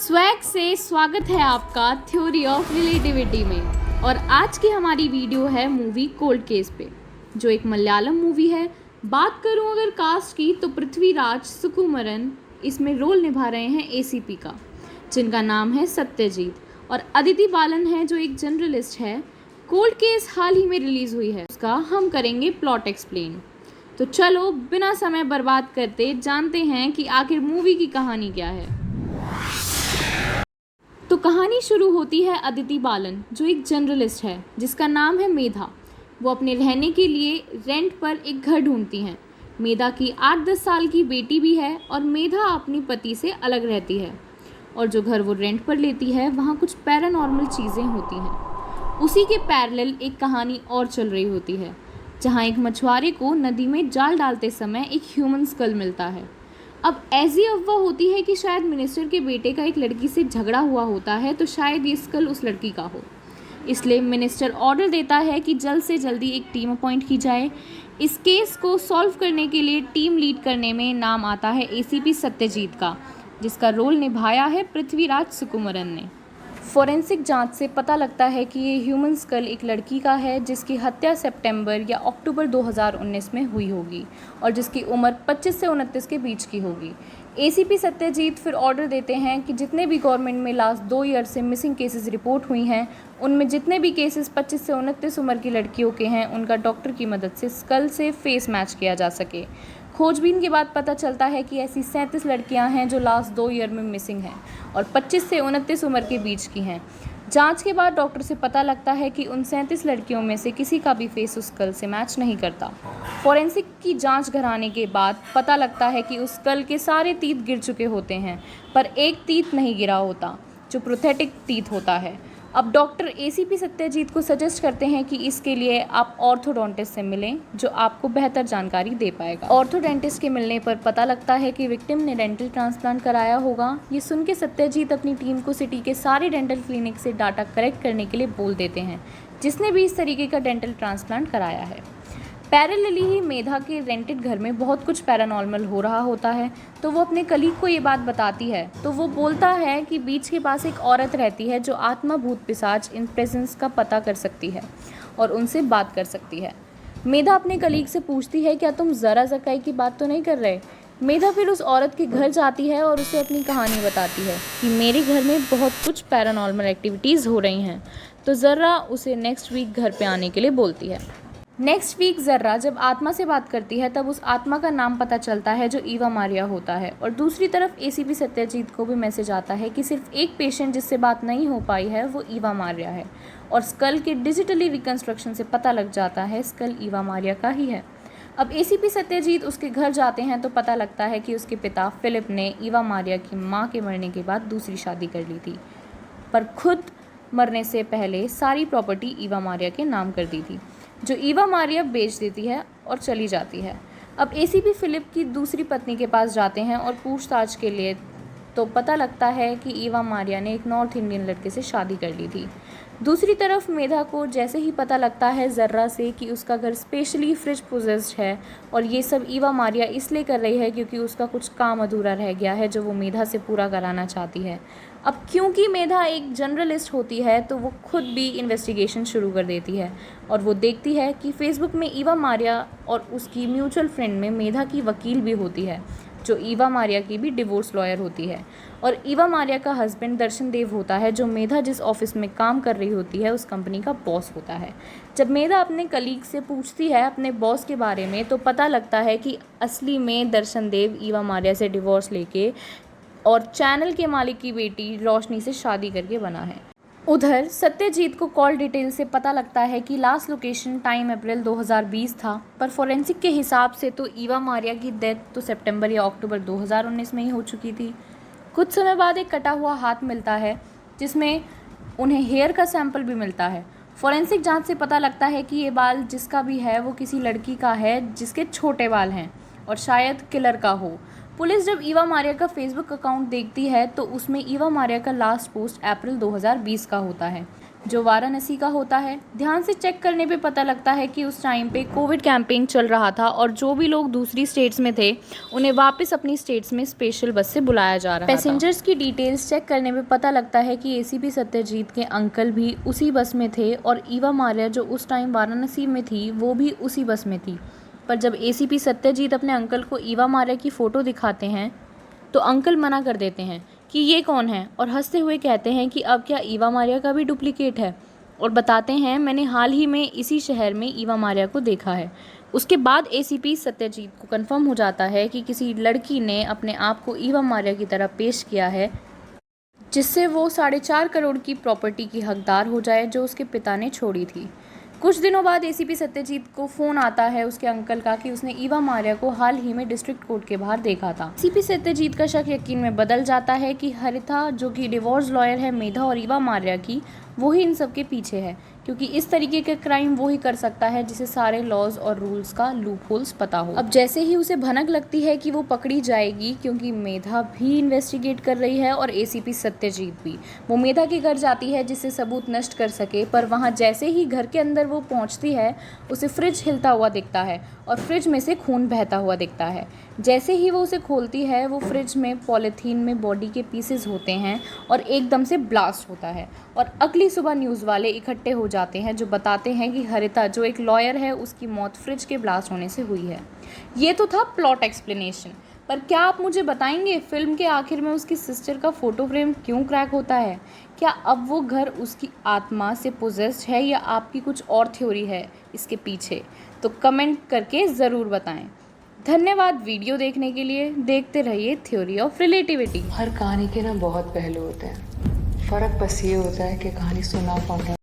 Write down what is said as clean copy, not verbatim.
Swag से स्वागत है आपका थ्योरी ऑफ रिलेटिविटी में। और आज की हमारी वीडियो है मूवी कोल्ड केस पे, जो एक मलयालम मूवी है। बात करूं अगर कास्ट की तो पृथ्वीराज सुकुमारन इसमें रोल निभा रहे हैं एसीपी का, जिनका नाम है सत्यजीत, और अदिति बालन है जो एक जर्नलिस्ट है। कोल्ड केस हाल ही में रिलीज़ हुई है, उसका हम करेंगे प्लॉट एक्सप्लेन। तो चलो बिना समय बर्बाद करते जानते हैं कि आखिर मूवी की कहानी क्या है। तो कहानी शुरू होती है अदिति बालन, जो एक जर्नलिस्ट है जिसका नाम है मेधा। वो अपने रहने के लिए रेंट पर एक घर ढूंढती हैं। मेधा की 8-10 साल की बेटी भी है और मेधा अपनी पति से अलग रहती है। और जो घर वो रेंट पर लेती है वहाँ कुछ पैरानॉर्मल चीज़ें होती हैं। उसी के पैरेलल एक कहानी और चल रही होती है, जहाँ एक मछुआरे को नदी में जाल डालते समय एक ह्यूमन स्कल मिलता है। अब ऐसी अफवाह होती है कि शायद मिनिस्टर के बेटे का एक लड़की से झगड़ा हुआ होता है, तो शायद ये स्कल उस लड़की का हो। इसलिए मिनिस्टर ऑर्डर देता है कि जल्द से जल्दी एक टीम अपॉइंट की जाए। इस केस को सॉल्व करने के लिए टीम लीड करने में नाम आता है एसीपी सत्यजीत का, जिसका रोल निभाया है पृथ्वीराज सुकुमारन ने। फॉरेंसिक जांच से पता लगता है कि ये ह्यूमन स्कल एक लड़की का है, जिसकी हत्या सितंबर या अक्टूबर 2019 में हुई होगी और जिसकी उम्र 25 से 29 के बीच की होगी। एसीपी सत्यजीत फिर ऑर्डर देते हैं कि जितने भी गवर्नमेंट में लास्ट 2 ईयर से मिसिंग केसेस रिपोर्ट हुई हैं, उनमें जितने भी केसेस 25 से 29 उम्र की लड़कियों के हैं, उनका डॉक्टर की मदद से स्कल से फेस मैच किया जा सके। खोजबीन के बाद पता चलता है कि ऐसी 37 लड़कियां हैं जो लास्ट 2 ईयर में मिसिंग हैं और 25 से 29 उम्र के बीच की हैं। जांच के बाद डॉक्टर से पता लगता है कि उन 37 लड़कियों में से किसी का भी फेस उस स्कल से मैच नहीं करता। फॉरेंसिक की जांच कराने के बाद पता लगता है कि उस स्कल के सारे तीत गिर चुके होते हैं, पर एक तीत नहीं गिरा होता, जो प्रोथेटिक तीत होता है। अब डॉक्टर एसीपी सत्यजीत को सजेस्ट करते हैं कि इसके लिए आप ऑर्थोडोंटिस्ट से मिलें, जो आपको बेहतर जानकारी दे पाएगा। ऑर्थोडेंटिस्ट के मिलने पर पता लगता है कि विक्टिम ने डेंटल ट्रांसप्लांट कराया होगा। ये सुन के सत्यजीत अपनी टीम को सिटी के सारे डेंटल क्लिनिक से डाटा कलेक्ट करने के लिए बोल देते हैं, जिसने भी इस तरीके का डेंटल ट्रांसप्लांट कराया है। पैरेलली ही मेधा के रेंटेड घर में बहुत कुछ पैरानॉर्मल हो रहा होता है, तो वो अपने कलीग को ये बात बताती है। तो वो बोलता है कि बीच के पास एक औरत रहती है जो आत्मा भूत पिशाच इन प्रेजेंस का पता कर सकती है और उनसे बात कर सकती है। मेधा अपने कलीग से पूछती है, क्या तुम ज़रा ज़काई की बात तो नहीं कर रहे? मेधा फिर उस औरत के घर जाती है और उसे अपनी कहानी बताती है कि मेरे घर में बहुत कुछ पैरानॉर्मल एक्टिविटीज़ हो रही हैं। तो ज़र्रा उसे नेक्स्ट वीक घर पे आने के लिए बोलती है। नेक्स्ट वीक ज़र्रा जब आत्मा से बात करती है, तब उस आत्मा का नाम पता चलता है जो ईवा मारिया होता है। और दूसरी तरफ एसीपी सत्यजीत को भी मैसेज आता है कि सिर्फ एक पेशेंट जिससे बात नहीं हो पाई है वो ईवा मारिया है, और स्कल के डिजिटली रिकन्स्ट्रक्शन से पता लग जाता है स्कल ईवा मारिया का ही है। अब एसीपी सत्यजीत उसके घर जाते हैं तो पता लगता है कि उसके पिता फिलिप ने ईवा मारिया की माँ के मरने के बाद दूसरी शादी कर ली थी, पर खुद मरने से पहले सारी प्रॉपर्टी ईवा मारिया के नाम कर दी थी, जो ईवा मारिया बेच देती है और चली जाती है। अब एसीपी फिलिप की दूसरी पत्नी के पास जाते हैं और पूछताछ के लिए, तो पता लगता है कि ईवा मारिया ने एक नॉर्थ इंडियन लड़के से शादी कर ली थी। दूसरी तरफ मेधा को जैसे ही पता लगता है ज़र्रा से कि उसका घर स्पेशली फ्रिज पोजेस्ड है, और ये सब ईवा मारिया इसलिए कर रही है क्योंकि उसका कुछ काम अधूरा रह गया है जो वो मेधा से पूरा कराना चाहती है। अब क्योंकि मेधा एक जर्नलिस्ट होती है, तो वो खुद भी इन्वेस्टिगेशन शुरू कर देती है और वो देखती है कि फेसबुक में ईवा मारिया और उसकी म्यूचुअल फ्रेंड में मेधा की वकील भी होती है, जो ईवा मारिया की भी डिवोर्स लॉयर होती है। और ईवा मारिया का हस्बैंड दर्शन देव होता है, जो मेधा जिस ऑफिस में काम कर रही होती है उस कंपनी का बॉस होता है। जब मेधा अपने कलीग से पूछती है अपने बॉस के बारे में, तो पता लगता है कि असली में दर्शन देव ईवा मारिया से डिवोर्स लेके और चैनल के मालिक की बेटी रोशनी से शादी करके बना है। उधर सत्यजीत को कॉल डिटेल से पता लगता है कि लास्ट लोकेशन टाइम अप्रैल 2020 था, पर फॉरेंसिक के हिसाब से तो ईवा मारिया की डेथ तो सितंबर या अक्टूबर 2019 में ही हो चुकी थी। कुछ समय बाद एक कटा हुआ हाथ मिलता है, जिसमें उन्हें हेयर का सैंपल भी मिलता है। फॉरेंसिक जांच से पता लगता है कि ये बाल जिसका भी है वो किसी लड़की का है जिसके छोटे बाल हैं और शायद किलर का हो। पुलिस जब ईवा मारिया का फेसबुक अकाउंट देखती है तो उसमें ईवा मारिया का लास्ट पोस्ट अप्रैल 2020 का होता है। जो वाराणसी का होता है। ध्यान से चेक करने पे पता लगता है कि उस टाइम पे कोविड कैंपेन चल रहा था और जो भी लोग दूसरी स्टेट्स में थे उन्हें वापस अपनी स्टेट्स में स्पेशल बस से बुलाया जा रहा था। पैसेंजर्स की डिटेल्स चेक करने पे पता लगता है कि एसीपी सत्यजीत के अंकल भी उसी बस में थे और ईवा मारिया जो उस टाइम वाराणसी में थी वो भी उसी बस में थी। पर जब एसीपी सत्यजीत अपने अंकल को ईवा मारिया की फ़ोटो दिखाते हैं तो अंकल मना कर देते हैं कि ये कौन है और हंसते हुए कहते हैं कि अब क्या ईवा मारिया का भी डुप्लीकेट है, और बताते हैं मैंने हाल ही में इसी शहर में ईवा मारिया को देखा है। उसके बाद एसीपी सत्यजीत को कंफर्म हो जाता है कि किसी लड़की ने अपने आप को ईवा मारिया की तरह पेश किया है जिससे वो 4.5 करोड़ की प्रॉपर्टी की हकदार हो जाए जो उसके पिता ने छोड़ी थी। कुछ दिनों बाद एसीपी सत्यजीत को फ़ोन आता है उसके अंकल का कि उसने ईवा मारिया को हाल ही में डिस्ट्रिक्ट कोर्ट के बाहर देखा था। एसीपी सत्यजीत का शक यकीन में बदल जाता है कि हरिता जो कि डिवोर्स लॉयर है मेधा और ईवा मारिया की, वो ही इन सब के पीछे है, क्योंकि इस तरीके का क्राइम वो ही कर सकता है जिसे सारे लॉज और रूल्स का लूप होल्स पता हो। अब जैसे ही उसे भनक लगती है कि वो पकड़ी जाएगी, क्योंकि मेधा भी इन्वेस्टिगेट कर रही है और एसीपी सत्यजीत भी, वो मेधा के घर जाती है जिससे सबूत नष्ट कर सके। पर वहाँ जैसे ही घर के अंदर वो पहुँचती है उसे फ्रिज हिलता हुआ दिखता है और फ्रिज में से खून बहता हुआ दिखता है। जैसे ही वो उसे खोलती है वो फ्रिज में पॉलीथीन में बॉडी के पीसेस होते हैं और एकदम से ब्लास्ट होता है और अगली सुबह न्यूज़ वाले इकट्ठे हो जाते हैं जो बताते हैं कि हरिता जो एक लॉयर है उसकी मौत फ्रिज के ब्लास्ट होने से हुई है। ये तो था प्लॉट एक्सप्लेनेशन, पर क्या आप मुझे बताएंगे फिल्म के आखिर में उसकी सिस्टर का फ़ोटो फ्रेम क्यों क्रैक होता है? क्या अब वो घर उसकी आत्मा से पोजेस्ड है या आपकी कुछ और थ्योरी है इसके पीछे? तो कमेंट करके ज़रूर बताएं। धन्यवाद वीडियो देखने के लिए। देखते रहिए थ्योरी ऑफ रिलेटिविटी। हर कहानी के ना बहुत पहलू होते हैं, फ़र्क बस ये होता है कि कहानी सुना कौन रहा है।